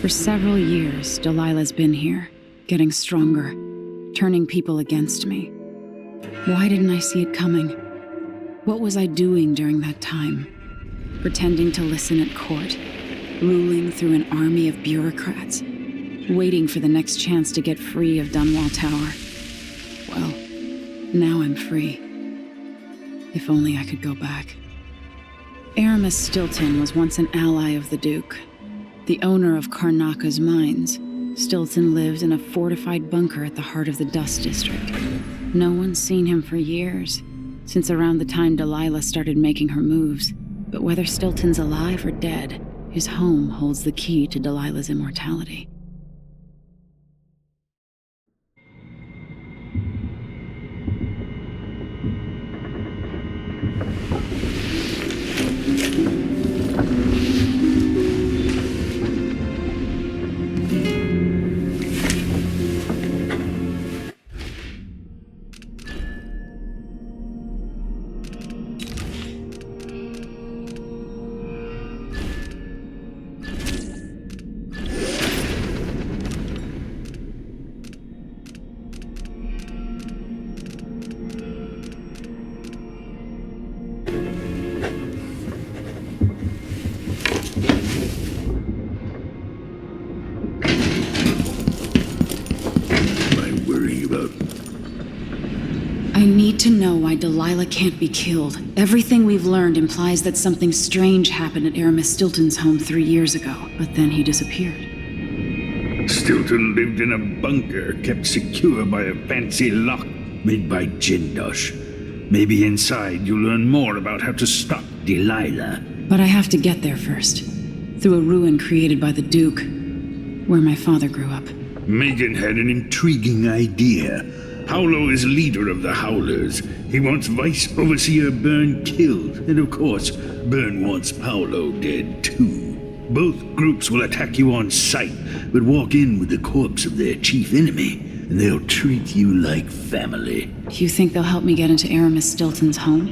For several years, Delilah's been here, getting stronger, turning people against me. Why didn't I see it coming? What was I doing during that time? Pretending to listen at court, ruling through an army of bureaucrats, waiting for the next chance to get free of Dunwall Tower. Well, now I'm free. If only I could go back. Aramis Stilton was once an ally of the Duke. The owner of Karnaka's mines, Stilton lived in a fortified bunker at the heart of the Dust District. No one's seen him for years, since around the time Delilah started making her moves. But whether Stilton's alive or dead, his home holds the key to Delilah's immortality. To know why Delilah can't be killed. Everything we've learned implies that something strange happened at Aramis Stilton's home 3 years ago, but then he disappeared. Stilton lived in a bunker kept secure by a fancy lock made by Jindosh. Maybe inside you'll learn more about how to stop Delilah. But I have to get there first, through a ruin created by the Duke, where my father grew up. Megan had an intriguing idea. Paolo is leader of the Howlers. He wants Vice Overseer Byrne killed, and of course, Byrne wants Paolo dead too. Both groups will attack you on sight, but walk in with the corpse of their chief enemy, and they'll treat you like family. Do you think they'll help me get into Aramis Stilton's home?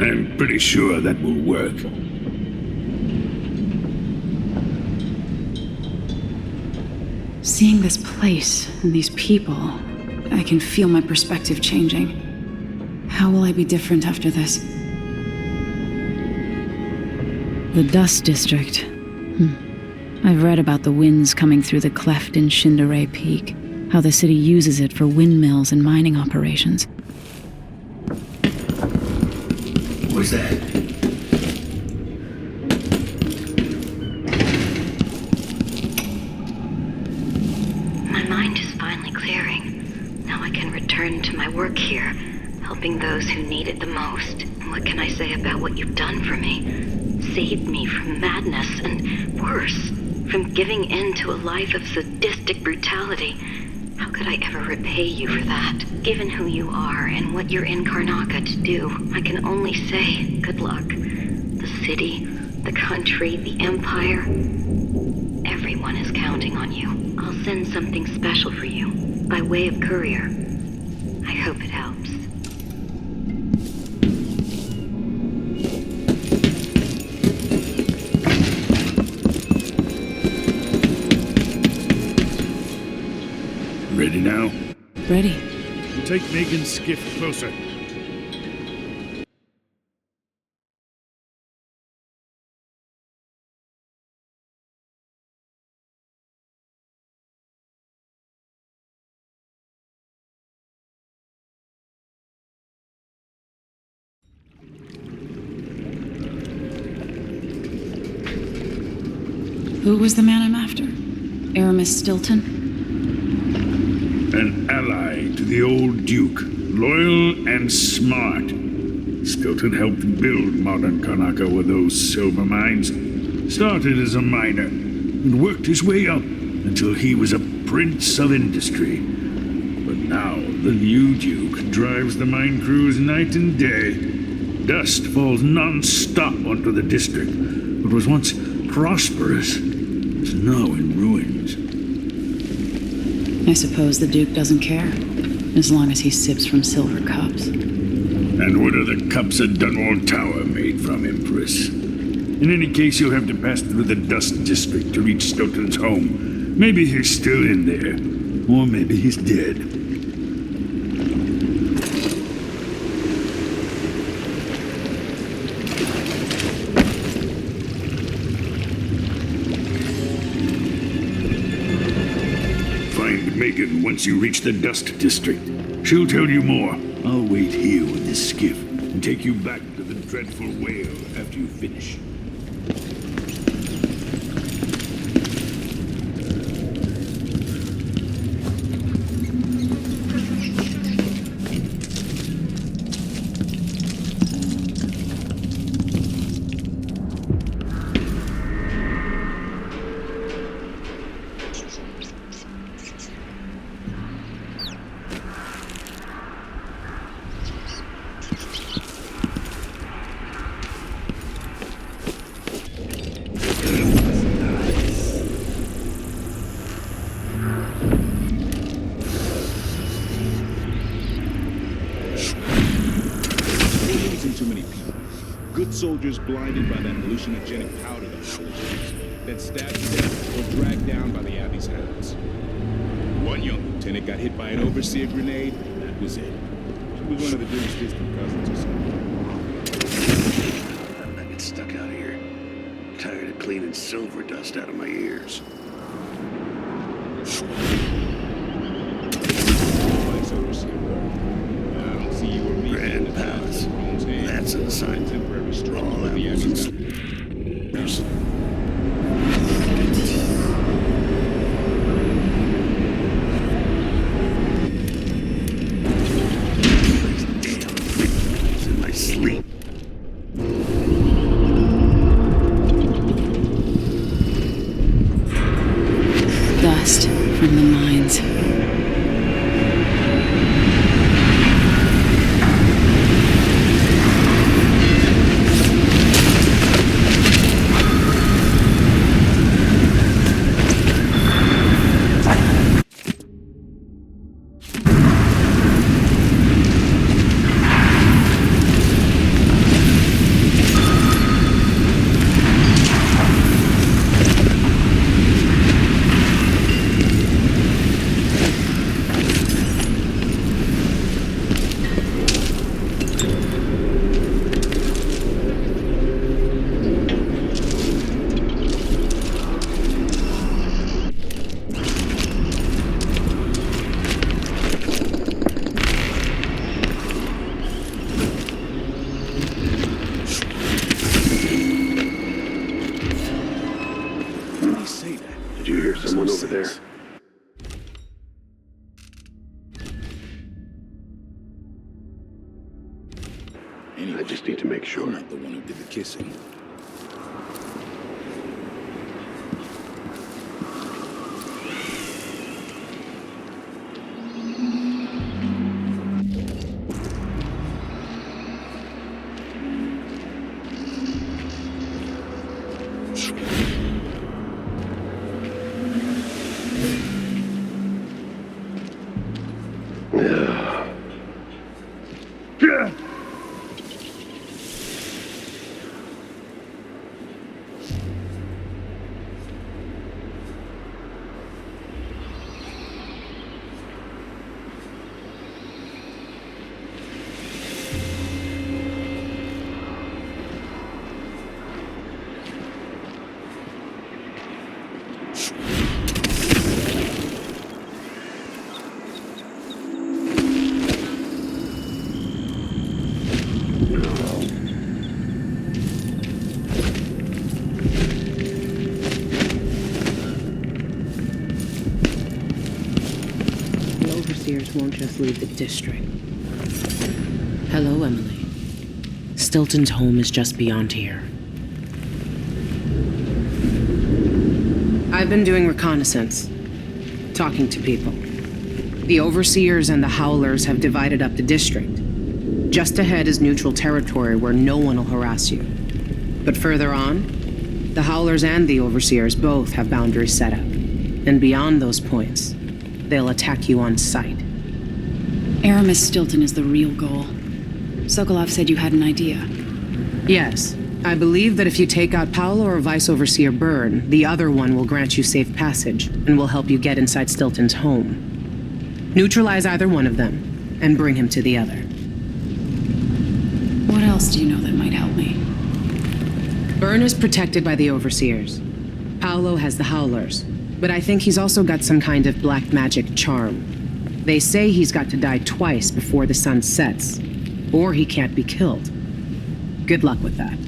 I'm pretty sure that will work. Seeing this place and these people, I can feel my perspective changing. How will I be different after this? The Dust District. I've read about the winds coming through the cleft in Shindaray Peak, how the city uses it for windmills and mining operations. What was that? To my work here, helping those who need it the most. And what can I say about what you've done for me? Saved me from madness and worse, from giving in to a life of sadistic brutality. How could I ever repay you for that? Given who you are and what you're in Karnaka to do, I can only say good luck. The city, the country, the empire, everyone is counting on you. I'll send something special for you, by way of courier. I hope it helps. Ready now? Ready. Take Megan's skiff closer. Who was the man I'm after? Aramis Stilton? An ally to the old Duke, loyal and smart. Stilton helped build modern Karnaka with those silver mines. Started as a miner and worked his way up until he was a prince of industry. But now the new Duke drives the mine crews night and day. Dust falls non-stop onto the district, what was once prosperous is now in ruins. I suppose the Duke doesn't care, as long as he sips from silver cups. And what are the cups at Dunwall Tower made from, Empress? In any case, you'll have to pass through the Dust District to reach Stilton's home. Maybe he's still in there. Or maybe he's dead. Find Megan once you reach the Dust District. She'll tell you more. I'll wait here with this skiff and take you back to the dreadful whale after you finish. Soldiers blinded by that hallucinogenic powder then stabbed to death or dragged down by the Abbey's hounds. One young lieutenant got hit by an overseer grenade, and that was it. She was one of the Duke's distant cousins or something. I'm not getting stuck out here. I'm tired of cleaning silver dust out of my ears. Vice overseer. I don't see you or me. Grand Palace. That's an assignment. Temporary strong All of the apples Abbey's. It's in my sleep. Dust from the mines. Over there. Anyway, I just need to make sure. I'm not the one who did the kissing. Won't just leave the district. Hello, Emily. Stilton's home is just beyond here. I've been doing reconnaissance, talking to people. The overseers and the Howlers have divided up the district. Just ahead is neutral territory where no one will harass you. But further on, the Howlers and the overseers both have boundaries set up. And beyond those points, they'll attack you on sight. Aramis Stilton is the real goal. Sokolov said you had an idea. Yes, I believe that if you take out Paolo or Vice Overseer Byrne, the other one will grant you safe passage and will help you get inside Stilton's home. Neutralize either one of them and bring him to the other. What else do you know that might help me? Byrne is protected by the Overseers. Paolo has the Howlers, but I think he's also got some kind of black magic charm. They say he's got to die twice before the sun sets, or he can't be killed. Good luck with that.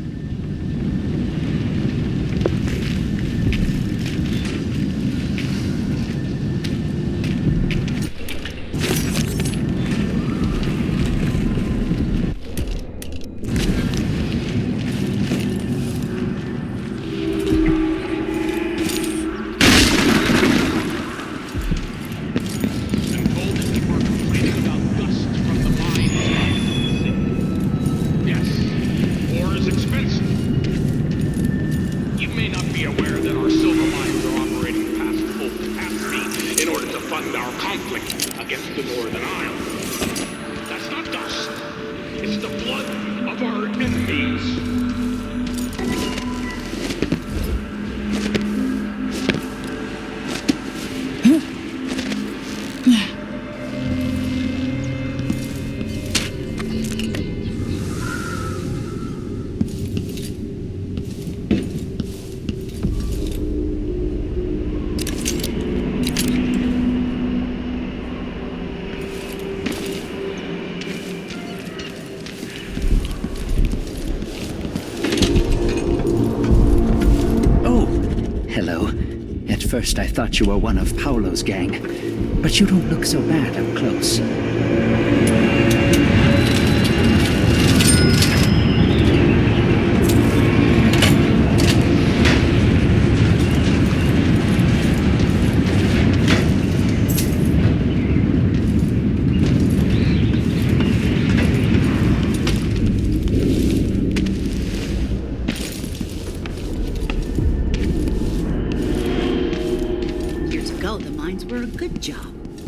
First, I thought you were one of Paolo's gang, but you don't look so bad up close.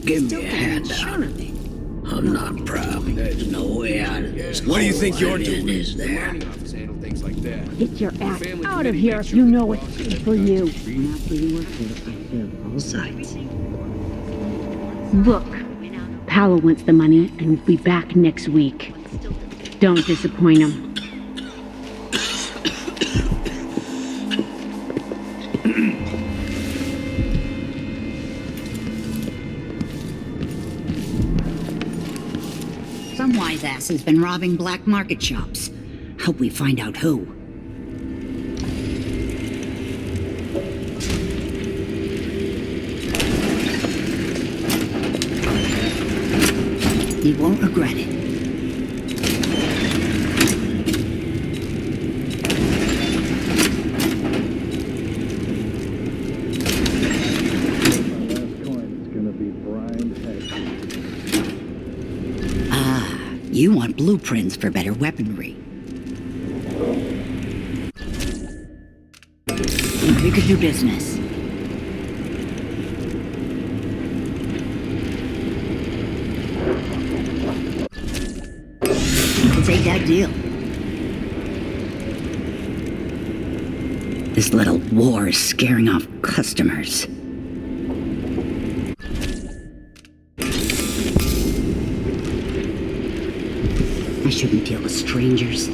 Give me a hand out. I'm not proud. There's no way out of this. What do you think you're doing? Is there? Get your ass out of here if you know what's good for you. And after you work here, I feel all sides. Look, Paolo wants the money and will be back next week. Don't disappoint him. Some wise ass has been robbing black market shops. Hope we find out who. You won't regret it. You want blueprints for better weaponry. Think we could do business. We'll take that deal. This little war is scaring off customers. I shouldn't deal with strangers.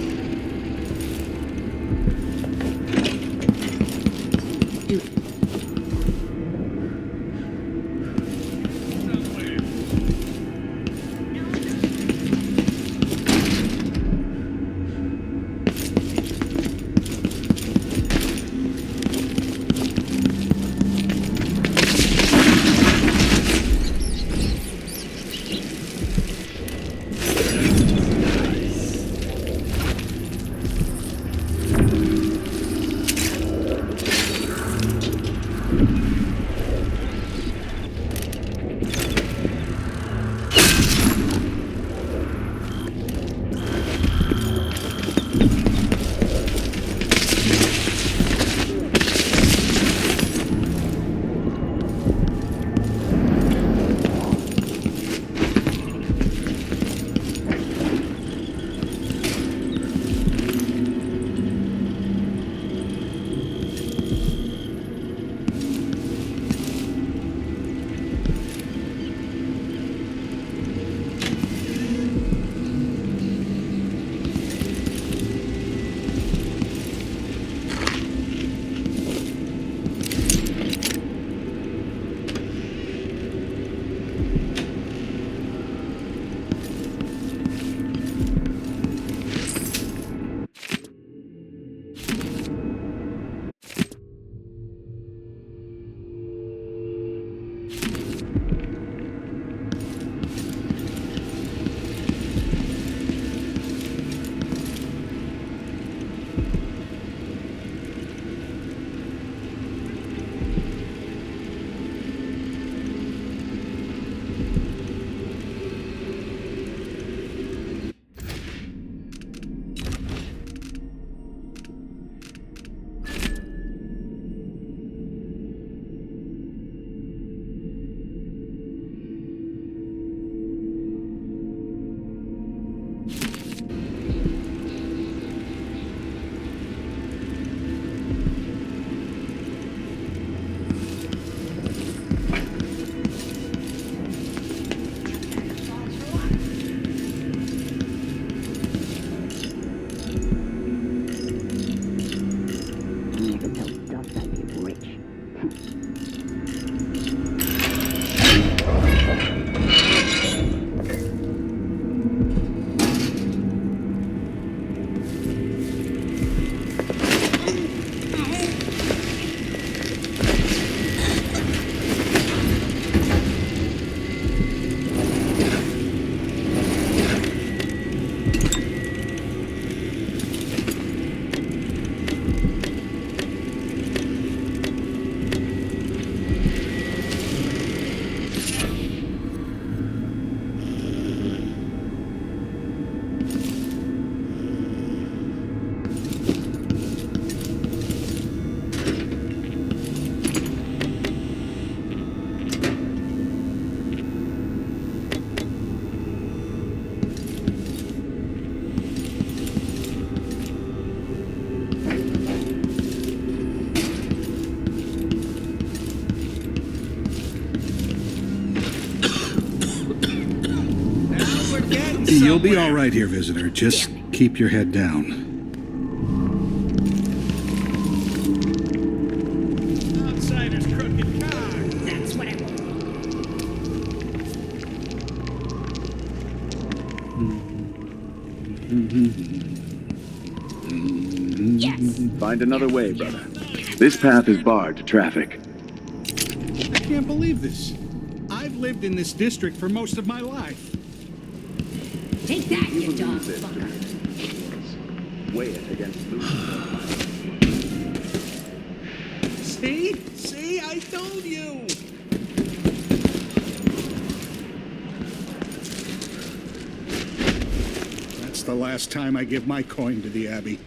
You'll be all right here, visitor. Just keep your head down. Outsider's crooked car. That's what I want. Yes. Find another way, brother. This path is barred to traffic. I can't believe this. I've lived in this district for most of my life. Take that, you dog fucker. Weigh it against the... See? See? I told you! That's the last time I give my coin to the Abbey.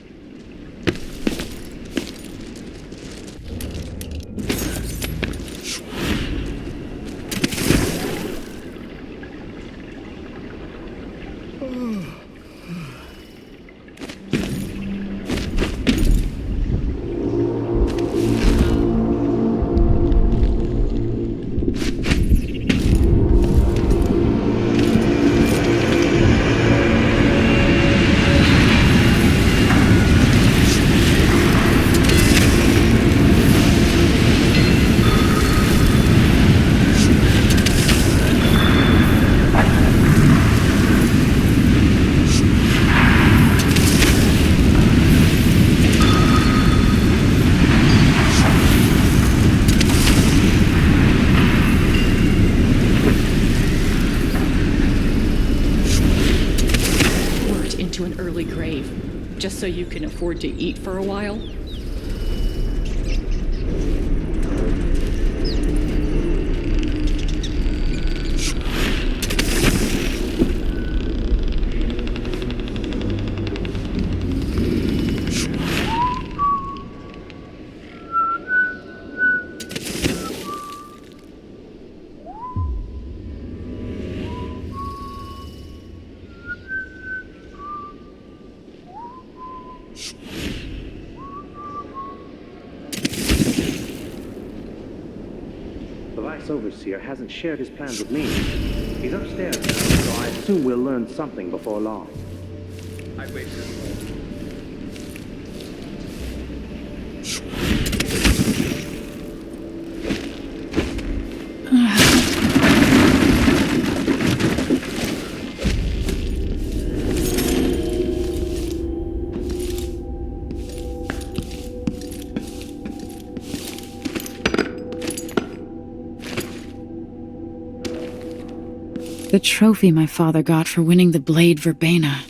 Just so you can afford to eat for a while? Overseer hasn't shared his plans with me. He's upstairs now, so I assume we'll learn something before long. I wait. The trophy my father got for winning the blade verbena.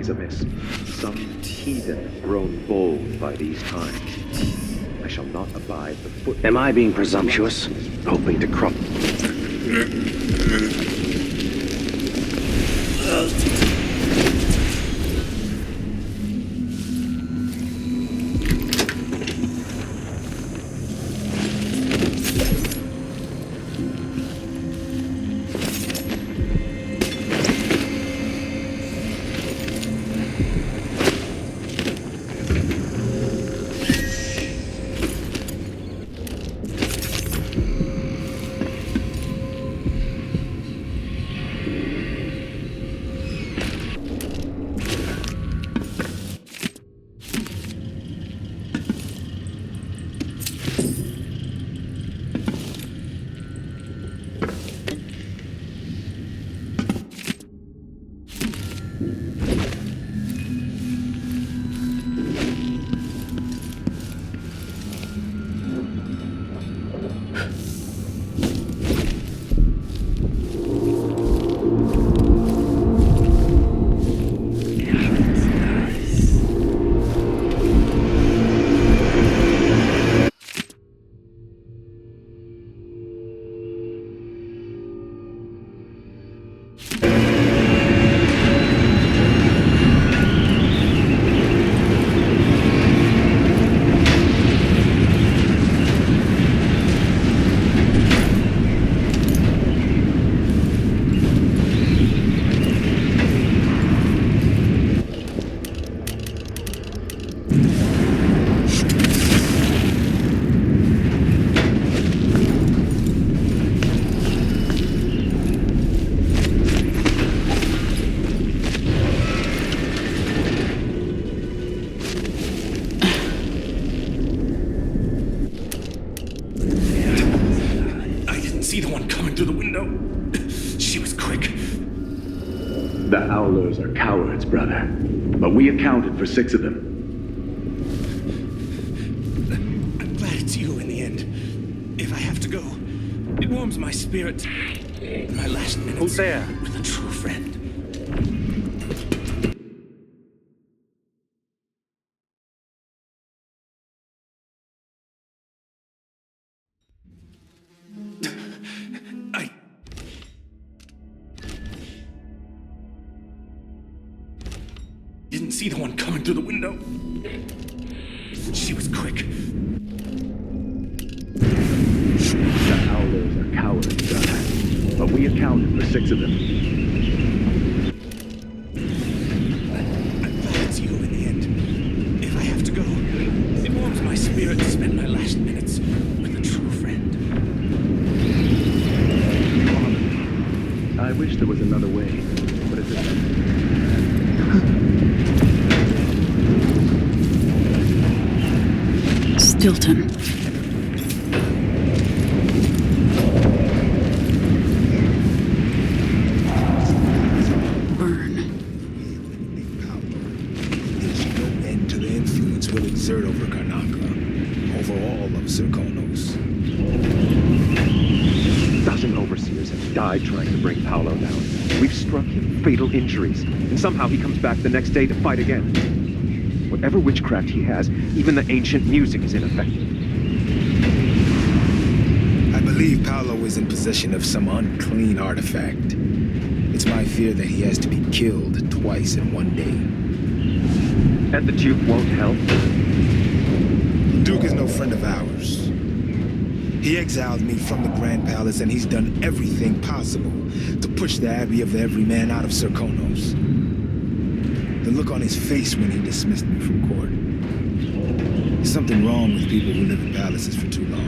Something is amiss. Some heathen grown bold by these times. I shall not abide the foot. Am I being presumptuous? Hoping to crumble? The Howlers are cowards, brother. But we accounted for 6 of them. I'm glad it's you in the end. If I have to go, it warms my spirit. My last minutes Who's there? With a true friend. Didn't see the one coming through the window. She was quick. The Howlers are cowards, brother. But we accounted for 6 of them. I'm glad it's you in the end. If I have to go, it warms my spirit to spend my last minutes with a true friend. I wish there was another way, but it isn't. Stilton. Byrne. There's no end to the influence we'll exert over Karnaca, over all of Serkonos. A dozen overseers have died trying to bring Paolo down. We've struck him fatal injuries, and somehow he comes back the next day to fight again. Whatever witchcraft he has, even the ancient music is ineffective. I believe Paolo is in possession of some unclean artifact. It's my fear that he has to be killed twice in one day. And the Duke won't help? The Duke is no friend of ours. He exiled me from the Grand Palace, and he's done everything possible to push the Abbey of the Everyman out of Serkonos. The look on his face when he dismissed me from court. There's something wrong with people who live in palaces for too long.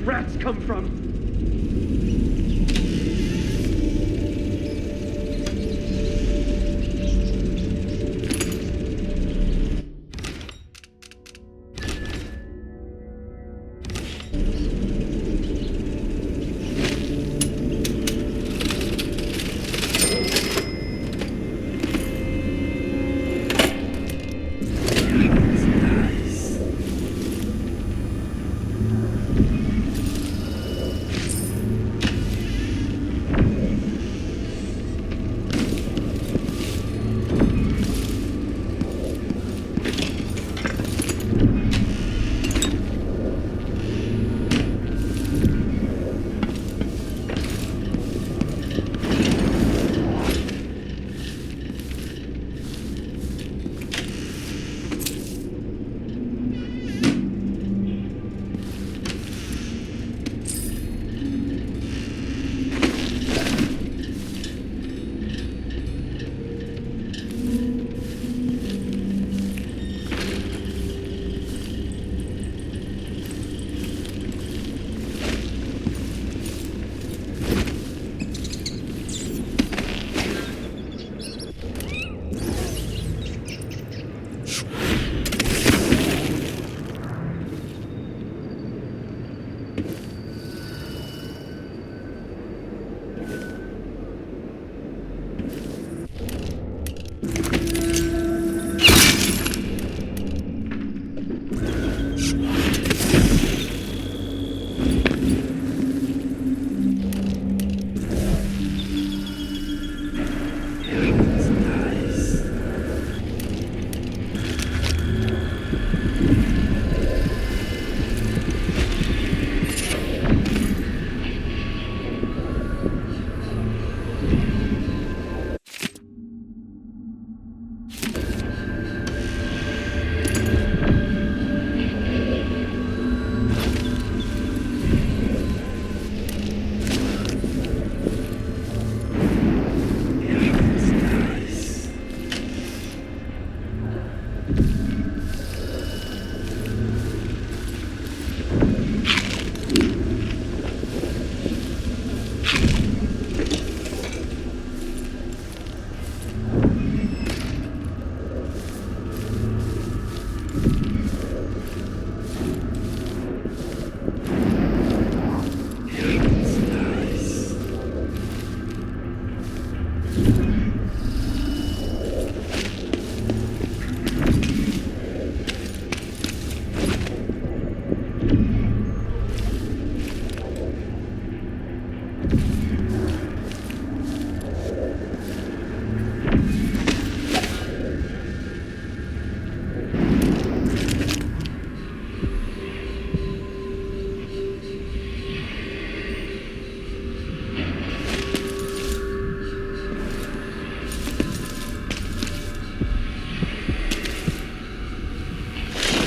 rats come from?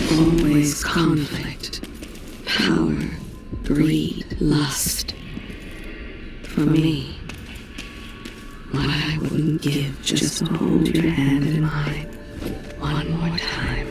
Always conflict, power, greed, lust. For me, what I wouldn't give just to hold your hand in mine one more time.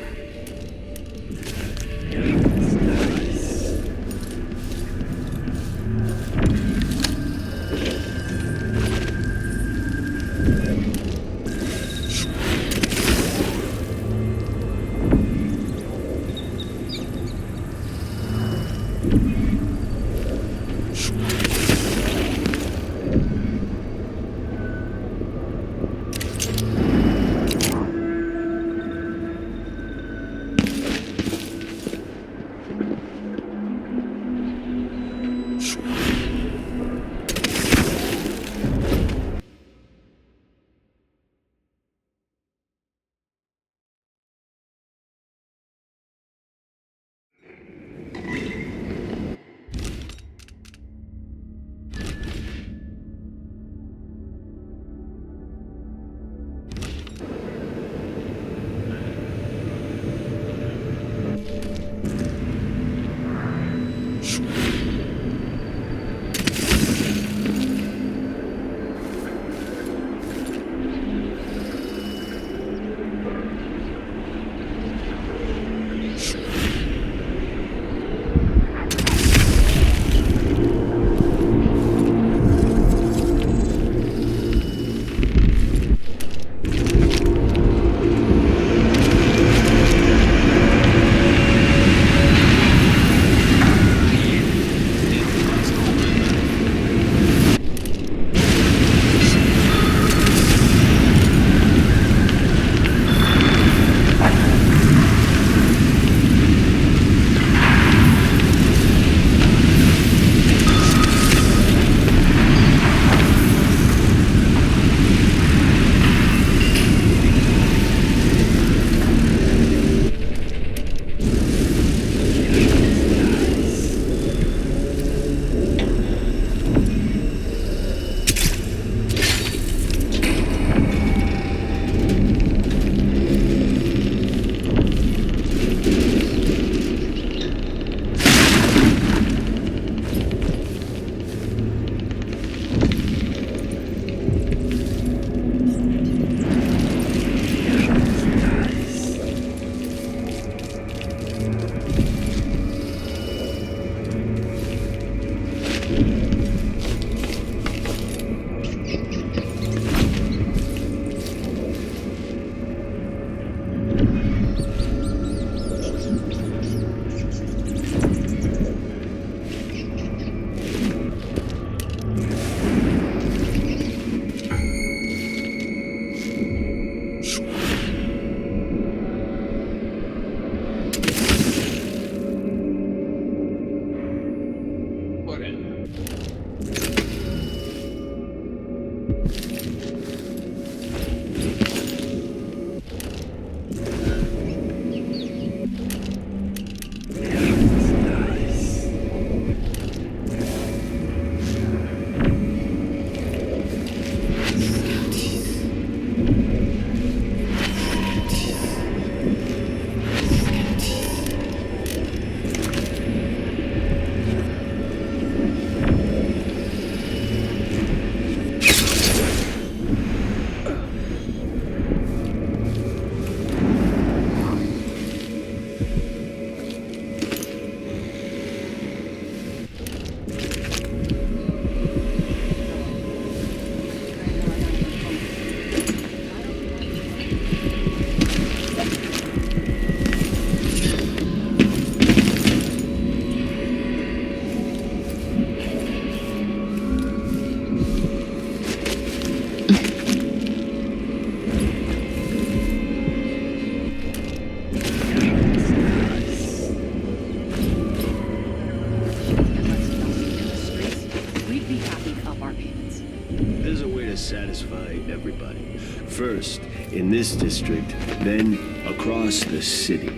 everybody. First, in this district, then across the city.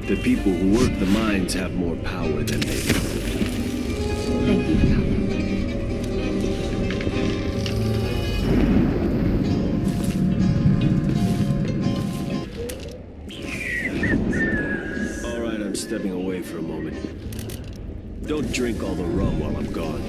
The people who work the mines have more power than they know. Thank you, Paolo. All right, I'm stepping away for a moment. Don't drink all the rum while I'm gone.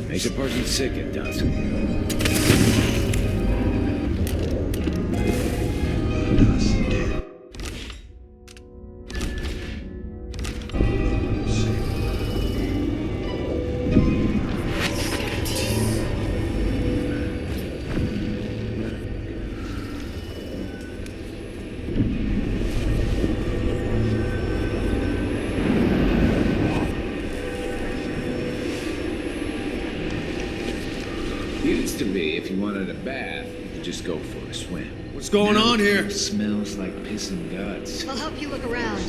Makes a person sick, it does. Used to be, if you wanted a bath, you could just go for a swim. What's going on here? It smells like piss and guts. I'll help you look around.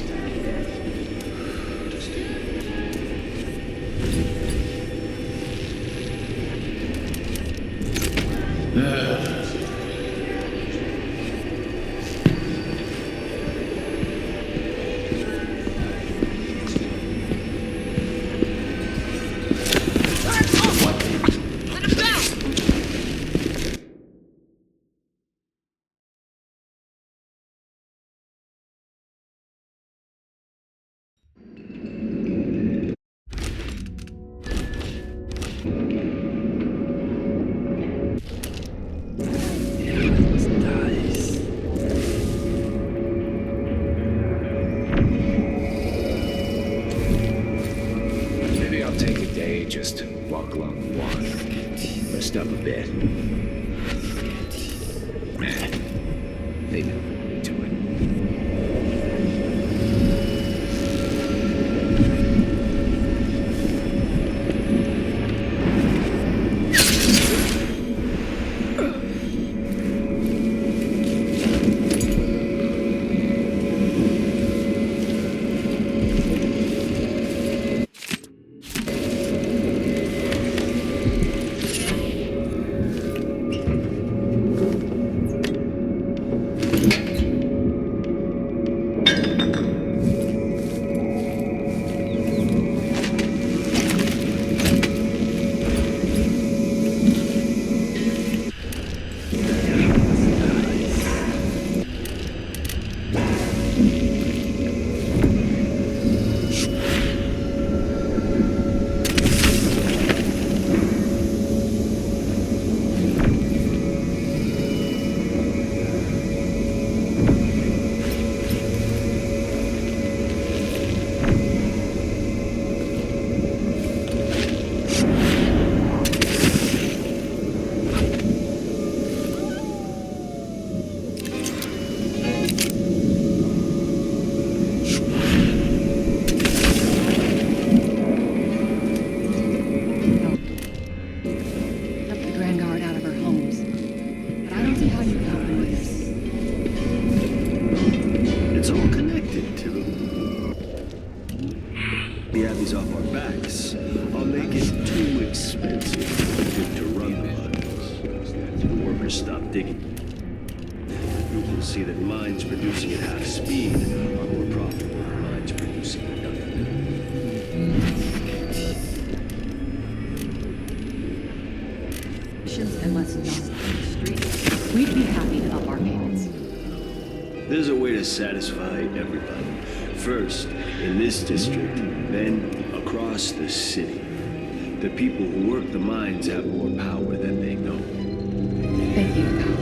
Just walk along the water. Rest up a bit. Maybe I'll put me to it. There's a way to satisfy everybody. First, in this district, then across the city. The people who work the mines have more power than they know. Thank you, Paolo.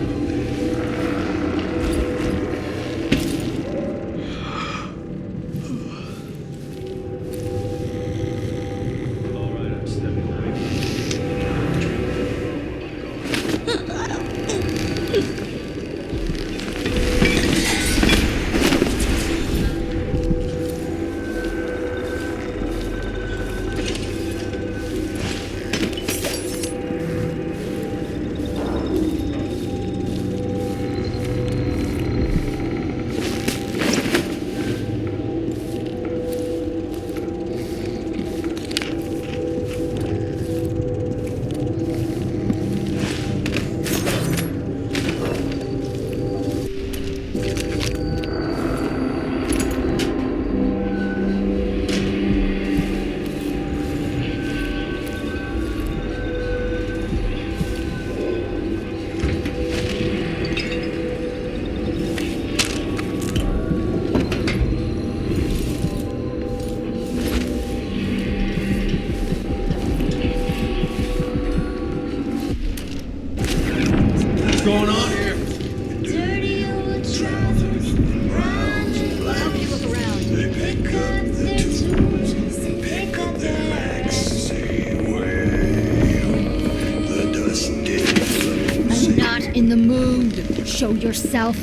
yourself.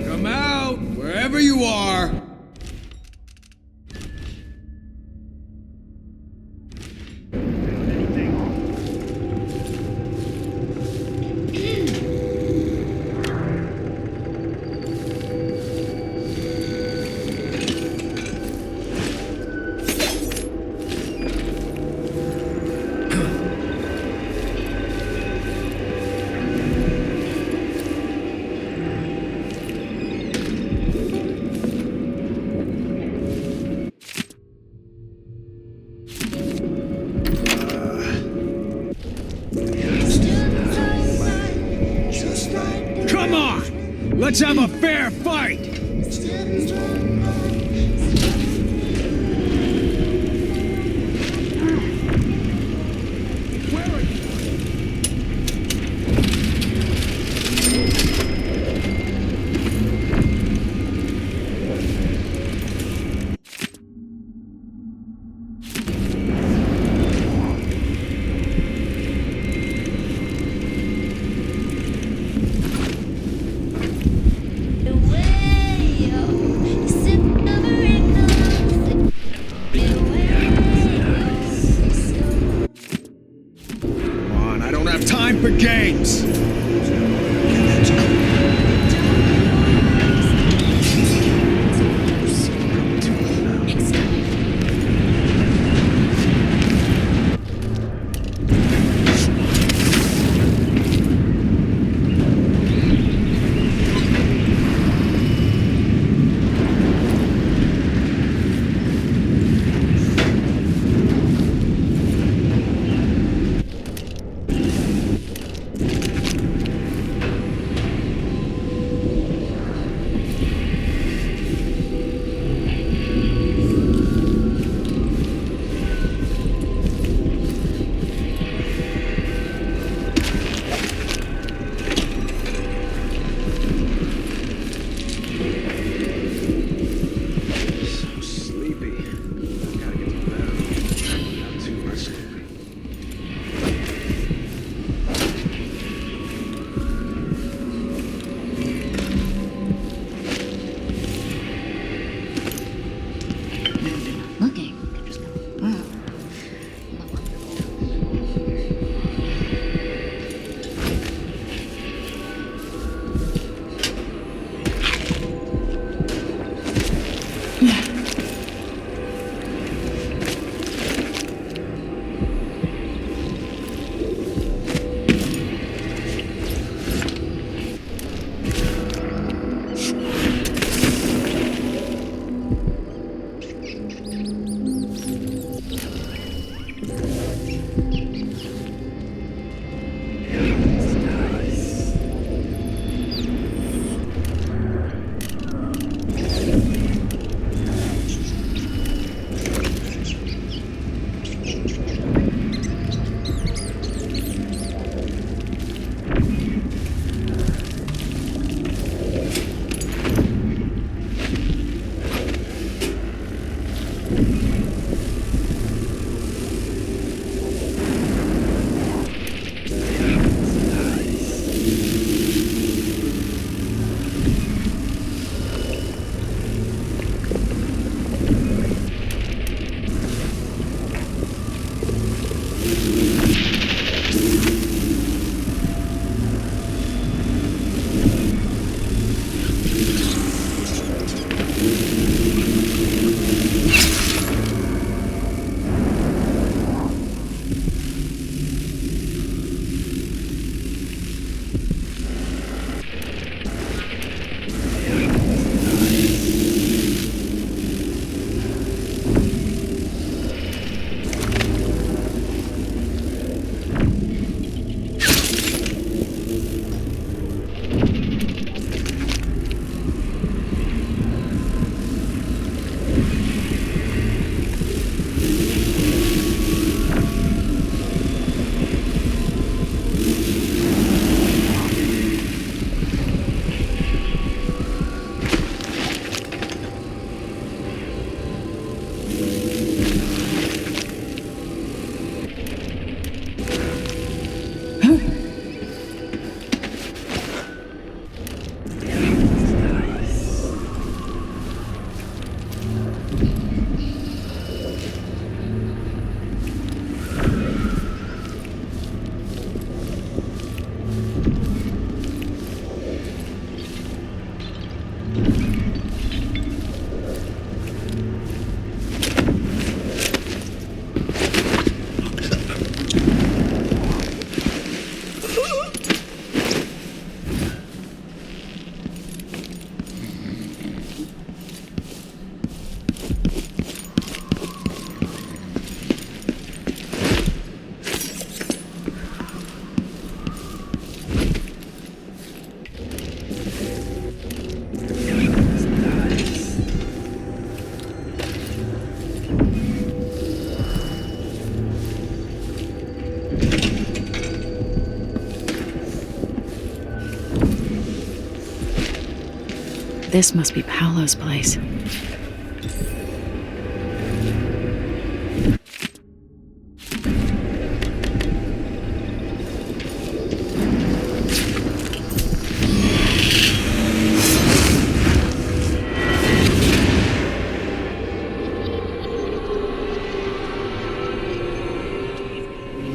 Come out, wherever you are. Come on! Let's have a fair fight! Sit This must be Paolo's place.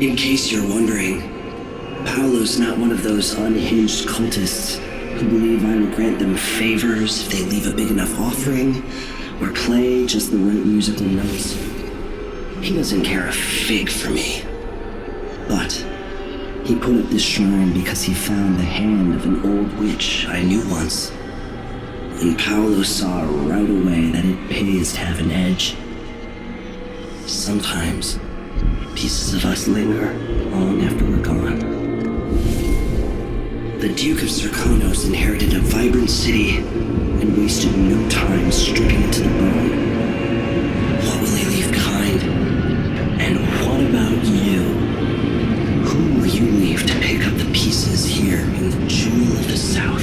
In case you're wondering, Paolo's not one of those unhinged cultists who believe I will grant them favors if they leave a big enough offering or play just the right musical notes. He doesn't care a fig for me. But he put up this shrine because he found the hand of an old witch I knew once. And Paolo saw right away that it pays to have an edge. Sometimes pieces of us linger long after we're gone. The Duke of Serkonos inherited a vibrant city and wasted no time stripping it to the bone. What will he leave behind? And what about you? Who will you leave to pick up the pieces here in the jewel of the South?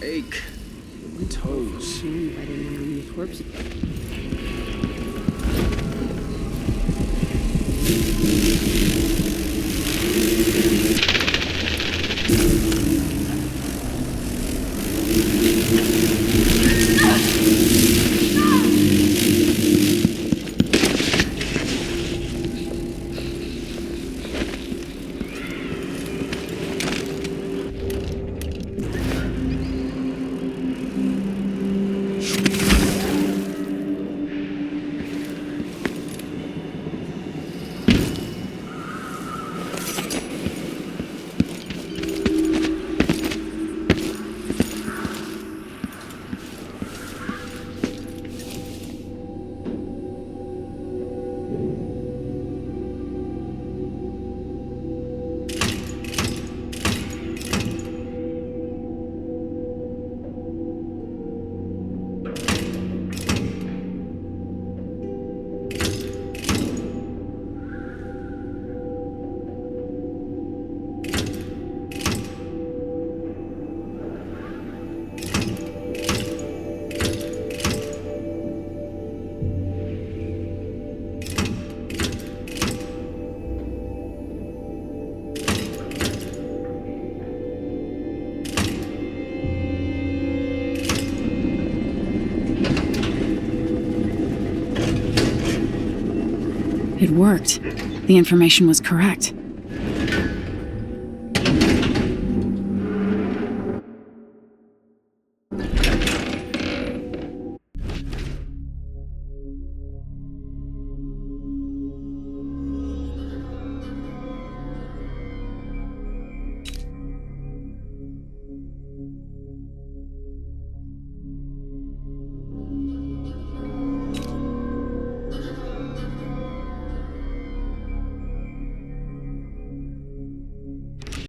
Ache. Toes. It worked. The information was correct.